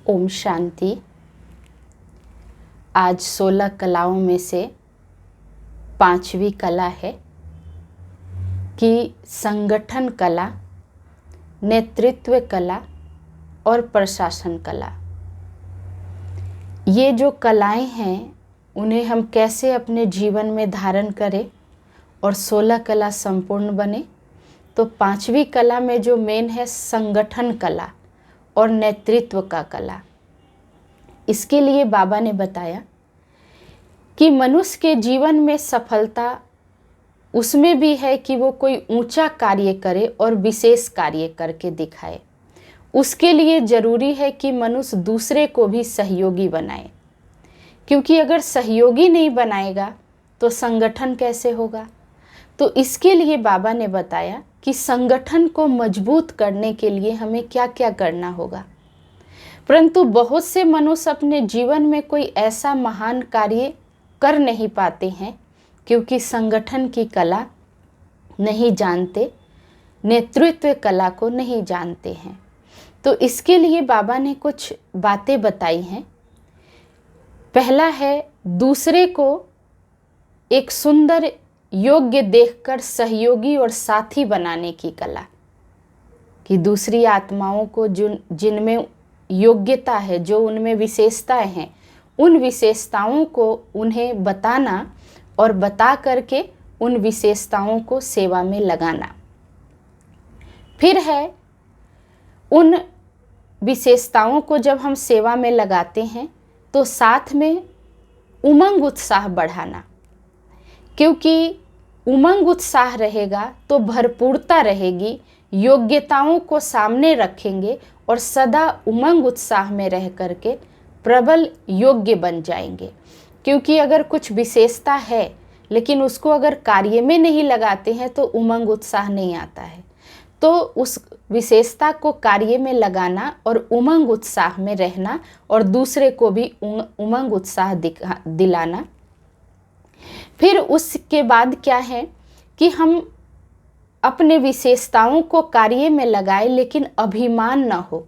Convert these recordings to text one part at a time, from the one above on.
ओम शांति। आज 16 कलाओं में से 5वीं कला है कि संगठन कला, नेतृत्व कला और प्रशासन कला। ये जो कलाएं हैं उन्हें हम कैसे अपने जीवन में धारण करें और 16 कला संपूर्ण बने। तो 5वीं कला में जो मेन है संगठन कला और नेतृत्व का कला। इसके लिए बाबा ने बताया कि मनुष्य के जीवन में सफलता उसमें भी है कि वो कोई ऊंचा कार्य करे और विशेष कार्य करके दिखाए। उसके लिए ज़रूरी है कि मनुष्य दूसरे को भी सहयोगी बनाए, क्योंकि अगर सहयोगी नहीं बनाएगा तो संगठन कैसे होगा। तो इसके लिए बाबा ने बताया कि संगठन को मजबूत करने के लिए हमें क्या क्या करना होगा। परंतु बहुत से मनुष्य अपने जीवन में कोई ऐसा महान कार्य कर नहीं पाते हैं क्योंकि संगठन की कला नहीं जानते, नेतृत्व कला को नहीं जानते हैं। तो इसके लिए बाबा ने कुछ बातें बताई हैं। पहला है दूसरे को एक सुंदर योग्य देखकर सहयोगी और साथी बनाने की कला, कि दूसरी आत्माओं को जिनमें योग्यता है, जो उनमें विशेषताएं हैं, उन विशेषताओं को उन्हें बताना और बता करके उन विशेषताओं को सेवा में लगाना। फिर है उन विशेषताओं को जब हम सेवा में लगाते हैं तो साथ में उमंग उत्साह बढ़ाना, क्योंकि उमंग उत्साह रहेगा तो भरपूरता रहेगी। योग्यताओं को सामने रखेंगे और सदा उमंग उत्साह में रह करके प्रबल योग्य बन जाएंगे। क्योंकि अगर कुछ विशेषता है लेकिन उसको अगर कार्य में नहीं लगाते हैं तो उमंग उत्साह नहीं आता है। तो उस विशेषता को कार्य में लगाना और उमंग उत्साह में रहना और दूसरे को भी उमंग उत्साह दिलाना। फिर उसके बाद क्या है कि हम अपने विशेषताओं को कार्य में लगाए लेकिन अभिमान न हो,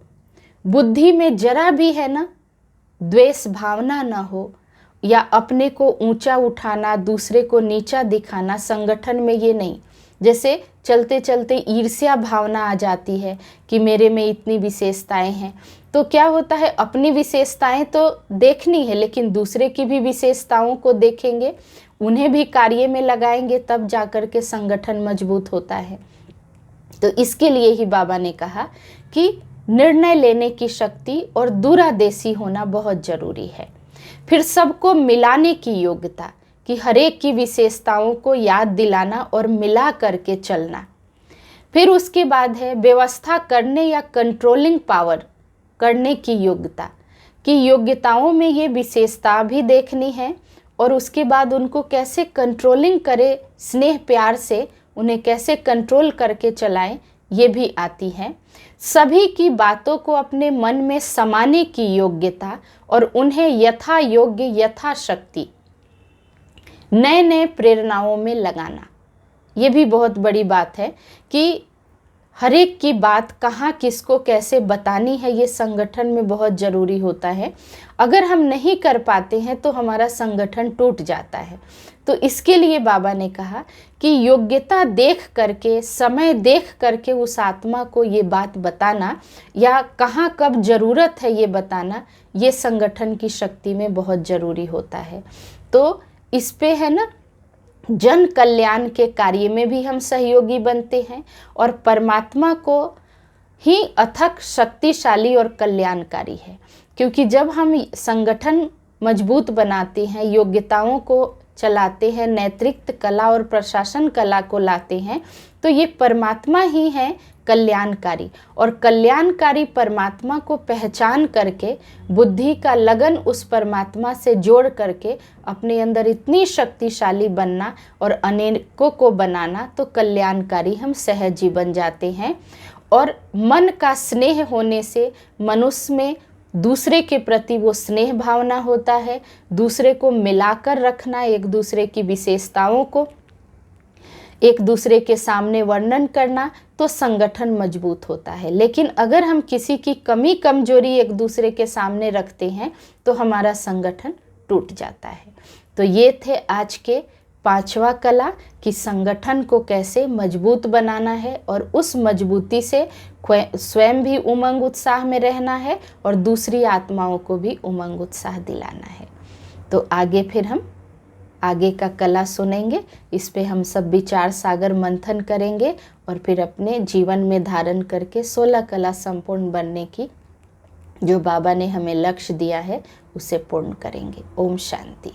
बुद्धि में जरा भी है ना द्वेष भावना न हो, या अपने को ऊंचा उठाना, दूसरे को नीचा दिखाना। संगठन में ये नहीं, जैसे चलते चलते ईर्ष्या भावना आ जाती है कि मेरे में इतनी विशेषताएं हैं। तो क्या होता है, अपनी विशेषताएं तो देखनी है लेकिन दूसरे की भी विशेषताओं को देखेंगे, उन्हें भी कार्य में लगाएंगे, तब जाकर के संगठन मजबूत होता है। तो इसके लिए ही बाबा ने कहा कि निर्णय लेने की शक्ति और दूरदर्शी होना बहुत ज़रूरी है। फिर सबको मिलाने की योग्यता, कि हरेक की विशेषताओं को याद दिलाना और मिला करके चलना। फिर उसके बाद है व्यवस्था करने या कंट्रोलिंग पावर करने की योग्यता, कि योग्यताओं में ये विशेषता भी देखनी है और उसके बाद उनको कैसे कंट्रोलिंग करे, स्नेह प्यार से उन्हें कैसे कंट्रोल करके चलाएं, ये भी आती है। सभी की बातों को अपने मन में समाने की योग्यता और उन्हें यथा योग्य यथाशक्ति नए नए प्रेरणाओं में लगाना। ये भी बहुत बड़ी बात है कि हर एक की बात कहाँ किसको कैसे बतानी है, ये संगठन में बहुत ज़रूरी होता है। अगर हम नहीं कर पाते हैं तो हमारा संगठन टूट जाता है। तो इसके लिए बाबा ने कहा कि योग्यता देख करके, समय देख करके उस आत्मा को ये बात बताना या कहाँ कब ज़रूरत है ये बताना, ये संगठन की शक्ति में बहुत ज़रूरी होता है। तो इस पे है ना, जन कल्याण के कार्य में भी हम सहयोगी बनते हैं और परमात्मा को ही अथक शक्तिशाली और कल्याणकारी है। क्योंकि जब हम संगठन मजबूत बनाते हैं, योग्यताओं को चलाते हैं, नेतृत्व कला और प्रशासन कला को लाते हैं, तो ये परमात्मा ही है कल्याणकारी। और कल्याणकारी परमात्मा को पहचान करके बुद्धि का लगन उस परमात्मा से जोड़ करके अपने अंदर इतनी शक्तिशाली बनना और अनेकों को बनाना, तो कल्याणकारी हम सहज ही बन जाते हैं। और मन का स्नेह होने से मनुष्य में दूसरे के प्रति वो स्नेह भावना होता है, दूसरे को मिलाकर रखना, एक दूसरे की विशेषताओं को एक दूसरे के सामने वर्णन करना, तो संगठन मजबूत होता है। लेकिन अगर हम किसी की कमी कमजोरी एक दूसरे के सामने रखते हैं तो हमारा संगठन टूट जाता है। तो ये थे आज के 5वां कला कि संगठन को कैसे मजबूत बनाना है और उस मजबूती से स्वयं भी उमंग उत्साह में रहना है और दूसरी आत्माओं को भी उमंग उत्साह दिलाना है। तो आगे फिर हम आगे का कला सुनेंगे, इस पे हम सब विचार सागर मंथन करेंगे और फिर अपने जीवन में धारण करके 16 कला संपूर्ण बनने की जो बाबा ने हमें लक्ष्य दिया है उसे पूर्ण करेंगे। ओम शांति।